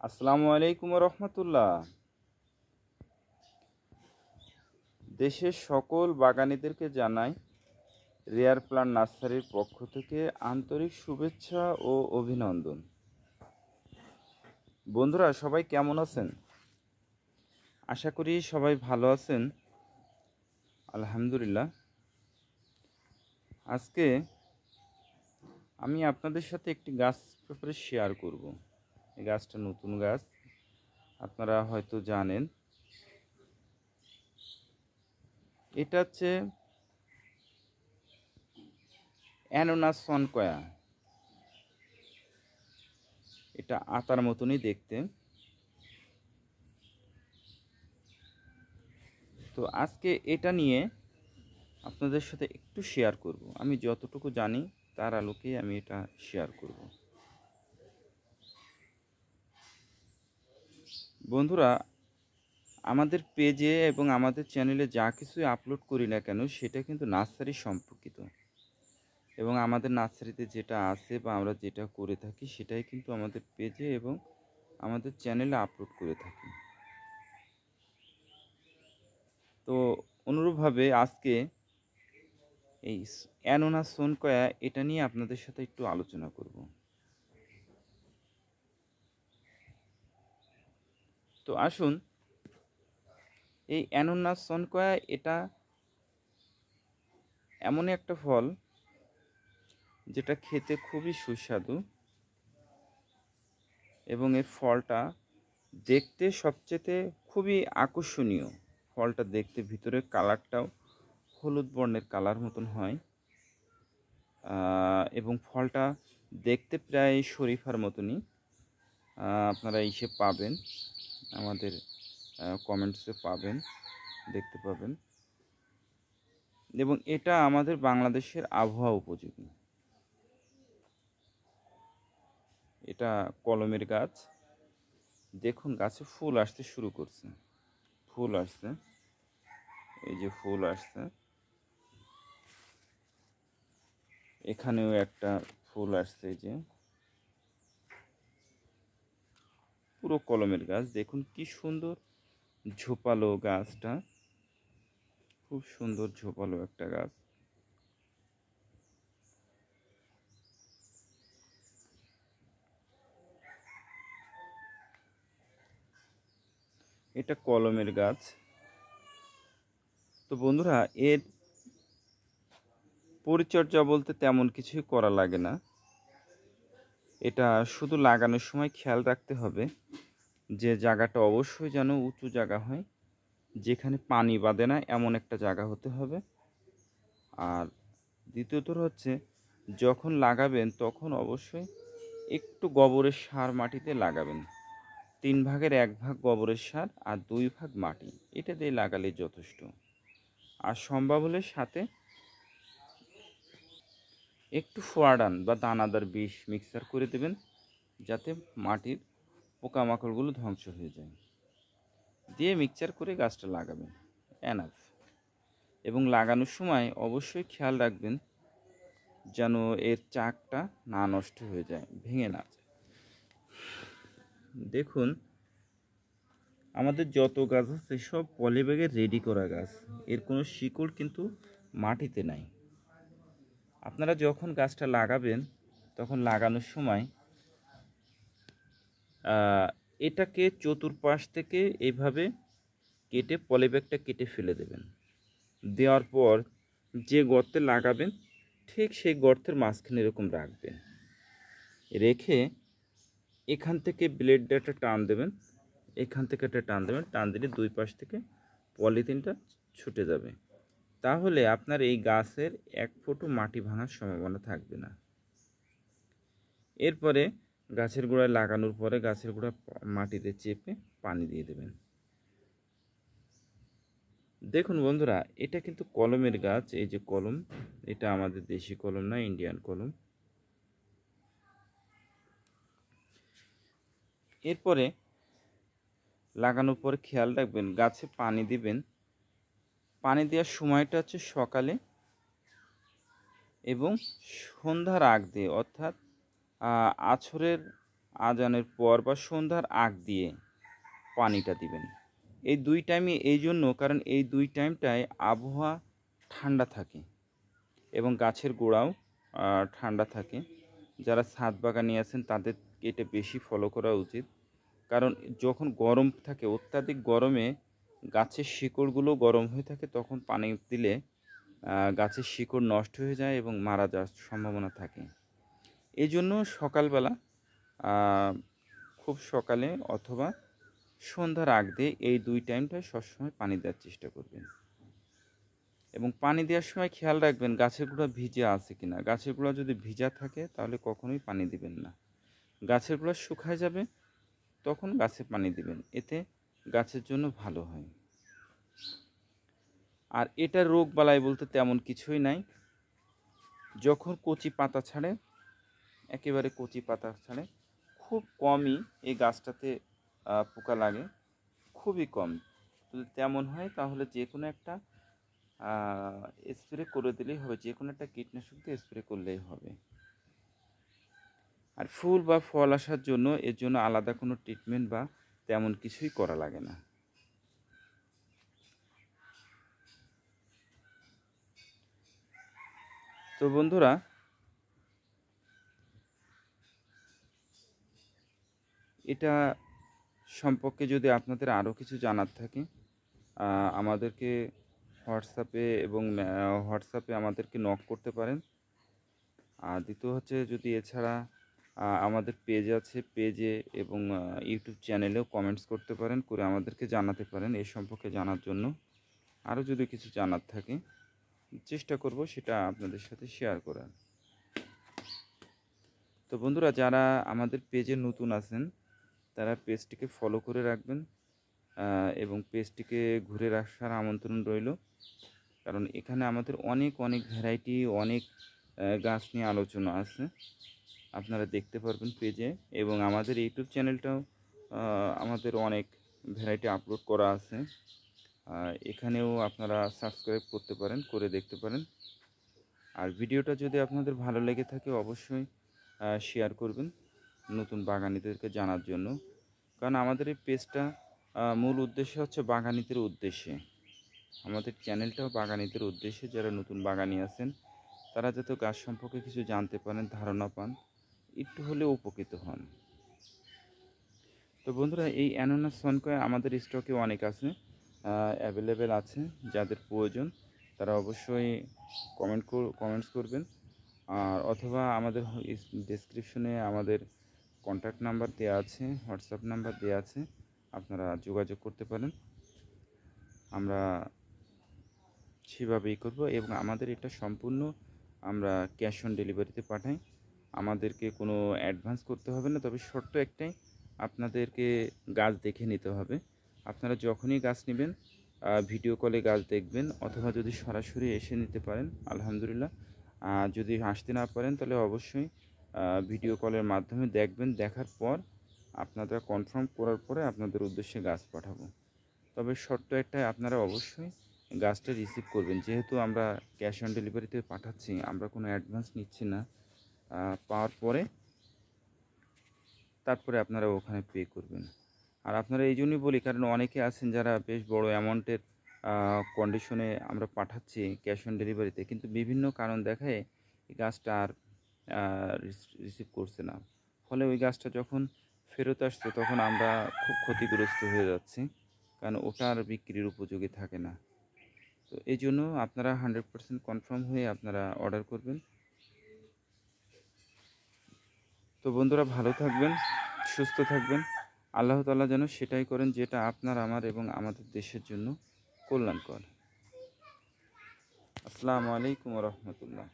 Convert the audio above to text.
আসসালামু আলাইকুম রহমতুল্লাহ। দেশের সকল বাগানীদেরকে জানাই রেয়ার প্লান্ট নার্সারির পক্ষ থেকে আন্তরিক শুভেচ্ছা ও অভিনন্দন। বন্ধুরা, সবাই কেমন আছেন? আশা করি সবাই ভালো আছেন। আলহামদুলিল্লাহ। আজকে আমি আপনাদের সাথে একটি গাছ ব্যাপারে শেয়ার করব। এই গাছটা নতুন গাছ, আপনারা হয়তো জানেন। এটা হচ্ছে অ্যানোনাস সনকয়া। এটা আতার মতনই দেখতে। তো আজকে এটা নিয়ে আপনাদের সাথে একটু শেয়ার করব। আমি যতটুকু জানি তার আলোকে আমি এটা শেয়ার করব। বন্ধুরা, আমাদের পেজে এবং আমাদের চ্যানেলে যা কিছুই আপলোড করি না কেন সেটা কিন্তু নার্সারি সম্পর্কিত, এবং আমাদের নার্সারিতে যেটা আছে বা আমরা যেটা করে থাকি সেটাই কিন্তু আমাদের পেজে এবং আমাদের চ্যানেলে আপলোড করে থাকি। তো অনুরূপভাবে আজকে এই অ্যানোনাস সনকয়া এটা নিয়ে আপনাদের সাথে একটু আলোচনা করব। তো আসুন, এই অ্যানোনাস সনকয়া এটা এমন একটা ফল যেটা খেতে খুবই সুস্বাদু, এবং এর ফলটা দেখতে সবচেয়ে খুবই আকর্ষণীয়। ফলটা দেখতে ভিতরের কালারটাও হলুদ বর্ণের কালার মতন হয়, এবং ফলটা দেখতে প্রায় শরীফার মতনই। আপনারা ইসে পাবেন, আমাদের কমেন্টসে পাবেন, দেখতে পাবেন। এবং এটা আমাদের বাংলাদেশের আবহাওয়া উপযোগী। এটা কলমের গাছ। দেখুন, গাছে ফুল আসতে শুরু করছে, ফুল আসছে, এই যে ফুল আসছে, এখানেও একটা ফুল আসছে। এই যে পুরো কলমের গাছ, দেখুন কি সুন্দর ঝোপালো গাছটা, খুব সুন্দর ঝোপালো একটা গাছ। এটা কলমের গাছ। তো বন্ধুরা, এর পরিচর্যা বলতে তেমন কিছুই করা লাগে না। এটা শুধু লাগানোর সময় খেয়াল রাখতে হবে যে জায়গাটা অবশ্যই যেন উঁচু জায়গা হয়, যেখানে পানি বাঁধে না এমন একটা জায়গা হতে হবে। আর দ্বিতীয়ত হচ্ছে, যখন লাগাবেন তখন অবশ্যই একটু গোবরের সার মাটিতে লাগাবেন। 3 ভাগের 1 ভাগ গোবরের সার আর 2 ভাগ মাটি, এটা দিয়ে লাগালে যথেষ্ট। আর সম্ভব হলে সাথে একটু ফোয়ারান বা দানাদার বিষ মিক্সার করে দেবেন, যাতে মাটির পোকামাকড়গুলো ধ্বংস হয়ে যায়। দিয়ে মিক্সচার করে গাছটা লাগাবেন, এনাফ। এবং লাগানোর সময় অবশ্যই খেয়াল রাখবেন যেন এর চাকটা না নষ্ট হয়ে যায়, ভেঙে না যায়। দেখুন, আমাদের যত গাছ আছে সব পলিব্যাগে রেডি করা গাছ, এর কোনো শিকড় কিন্তু মাটিতে নাই। আপনারা যখন গাছটা লাগাবেন তখন লাগানোর সময় এটাকে চতুর্পাশ থেকে এইভাবে কেটে পলিব্যাগটা কেটে ফেলে দেবেন। দেওয়ার পর যে গর্তে লাগাবেন ঠিক সেই গর্তের মাঝখানে এরকম রাখবেন, রেখে এখান থেকে ব্লেডটা একটা টান দেবেন, এখান থেকে একটা টান দেবেন, টান দিলে 2 পাশ থেকে পলিথিনটা ছুটে যাবে। তাহলে আপনার এই গাছের 1 ফুটও মাটি ভাঙার সম্ভাবনা থাকবে না। এরপরে গাছের গোড়ায় লাগানোর পরে গাছের গোড়া মাটিতে চেপে পানি দিয়ে দেবেন। দেখুন বন্ধুরা, এটা কিন্তু কলমের গাছ। এই যে কলম, এটা আমাদের দেশি কলম না, ইন্ডিয়ান কলম। এরপরে লাগানোর পরে খেয়াল রাখবেন গাছে পানি দিবেন। পানি দেওয়ার সময়টা হচ্ছে সকালে এবং সন্ধ্যার আগ দিয়ে, অর্থাৎ আজানের পর বা সন্ধ্যার আগ দিয়ে পানিটা দিবেন। এই 2 টাইমই এই জন্য, কারণ এই 2 টাইমটায় আবহাওয়া ঠান্ডা থাকে এবং গাছের গোড়াও ঠান্ডা থাকে। যারা ছাদ বাগানি আছেন তাদের এটা বেশি ফলো করা উচিত। কারণ যখন গরম থাকে, অত্যাধিক গরমে গাছের শিকড়গুলো গরম হয়ে থাকে, তখন পানি দিলে গাছের শিকড় নষ্ট হয়ে যায় এবং মারা যাওয়ার সম্ভাবনা থাকে। এই জন্য সকালবেলা খুব সকালে অথবা সন্ধ্যার আগ দিয়ে এই 2 টাইমটায় সবসময় পানি দেওয়ার চেষ্টা করবেন। এবং পানি দেওয়ার সময় খেয়াল রাখবেন গাছের গোড়া ভিজে আছে কিনা। গাছের গোড়া যদি ভিজা থাকে তাহলে কখনোই পানি দিবেন না। গাছের গোড়া শুকায় যাবে, তখন গাছে পানি দিবেন, এতে গাছের জন্য ভালো হয়। আর এটা রোগ বালাই বলতে তেমন কিছুই নাই। যখন কচি পাতা ছাড়ে, একেবারে কচি পাতা ছাড়ে, খুব কমই এই গাছটাতে পোকা লাগে, খুবই কম। যদি তেমন হয় তাহলে যে কোনো একটা স্প্রে করে দিলেই হবে, যে কোনো একটা কীটনাশক দিয়ে স্প্রে করলেই হবে। আর ফুল বা ফল আসার জন্য এর জন্য আলাদা কোনো ট্রিটমেন্ট বা তেমন কিছুই করা লাগে না। তো বন্ধুরা, এটা সম্পর্কে যদি আপনাদের আরও কিছু জানার থাকে, আমাদেরকে হোয়াটসঅ্যাপে আমাদেরকে নক করতে পারেন। আর দ্বিতীয় হচ্ছে, যদি এছাড়া আমাদের পেজ আছে, পেজে এবং ইউটিউব চ্যানেলেও কমেন্টস করতে পারেন, করে আমাদেরকে জানাতে পারেন এই সম্পর্কে জানার জন্য। আরও যদি কিছু জানার থাকে, চেষ্টা করব সেটা আপনাদের সাথে শেয়ার করার। তো বন্ধুরা, যারা আমাদের পেজে নতুন আছেন তারা পেজটিকে ফলো করে রাখবেন এবং পেজটিকে ঘুরে আসার আমন্ত্রণ রইল। কারণ এখানে আমাদের অনেক ভ্যারাইটি, অনেক গাছ নিয়ে আলোচনা আছে, আপনারা দেখতে পারবেন পেজে। এবং আমাদের ইউটিউব চ্যানেলটাও আমাদের অনেক ভ্যারাইটি আপলোড করা আছে, এখানেও আপনারা সাবস্ক্রাইব করতে পারেন, করে দেখতে পারেন। আর ভিডিওটা যদি আপনাদের ভালো লেগে থাকে অবশ্যই শেয়ার করবেন নতুন বাগানিদেরকে জানার জন্য। কারণ আমাদের এই পেজটা মূল উদ্দেশ্য হচ্ছে বাগানিদের উদ্দেশ্যে, আমাদের চ্যানেলটাও বাগানিদের উদ্দেশ্যে। যারা নতুন বাগানি আছেন তারা যাতে গাছ সম্পর্কে কিছু জানতে পারেন, ধারণা পান, একটু হলেও উপকৃত হন। তো বন্ধুরা, এই অ্যানোনাস সনকয় আমাদের স্টকে অনেক আছে, অ্যাভেলেবেল আছে। যাদের প্রয়োজন তারা অবশ্যই কমেন্টস করবেন। আর অথবা আমাদের ডেসক্রিপশনে আমাদের কন্ট্যাক্ট নাম্বার দেওয়া আছে, হোয়াটসঅ্যাপ নাম্বার দেওয়া আছে, আপনারা যোগাযোগ করতে পারেন। আমরা সেভাবেই করব। এবং আমাদের এটা সম্পূর্ণ আমরা ক্যাশ অন ডেলিভারিতে পাঠাই, আমাদেরকে কোনো অ্যাডভান্স করতে হবে না। তবে শর্ত একটাই, আপনাদেরকে গাছ দেখে নিতে হবে। আপনারা যখনই গাছ নেবেন ভিডিও কলে গাছ দেখবেন, অথবা যদি সরাসরি এসে নিতে পারেন আলহামদুলিল্লাহ। যদি আসতে না পারেন তাহলে অবশ্যই ভিডিও কলের মাধ্যমে দেখবেন, দেখার পর আপনারা কনফার্ম করার পরে আপনাদের উদ্দেশ্যে গাছ পাঠাবো। তবে শর্ত একটাই, আপনারা অবশ্যই গাছটা রিসিভ করবেন। যেহেতু আমরা ক্যাশ অন ডেলিভারিতে পাঠাচ্ছি, আমরা কোনো অ্যাডভান্স নিচ্ছি না, পাওয়ার পরে তারপরে আপনারা ওখানে পে করবেন। আর আপনারা এই জন্যই বলি, কারণ অনেকে আছেন যারা বেশ বড় অ্যামাউন্টের কন্ডিশনে আমরা পাঠাচ্ছি ক্যাশ অন ডেলিভারিতে, কিন্তু বিভিন্ন কারণ দেখায় এই গাছটা আর রিসিভ করছে না। ফলে ওই গাছটা যখন ফেরত আসছে তখন আমরা খুব ক্ষতিগ্রস্ত হয়ে যাচ্ছি, কারণ ওটা আর বিক্রির উপযোগী থাকে না। তো এই জন্য আপনারা 100% কনফার্ম হয়ে আপনারা অর্ডার করবেন। তো বন্ধুরা, ভালো থাকবেন, সুস্থ থাকবেন। আল্লাহ তাআলা যেন সেটাই করেন যেটা আপনার, আমার এবং আমাদের দেশের জন্য কল্যাণকর। আসসালামু আলাইকুম ওয়া রাহমাতুল্লাহ।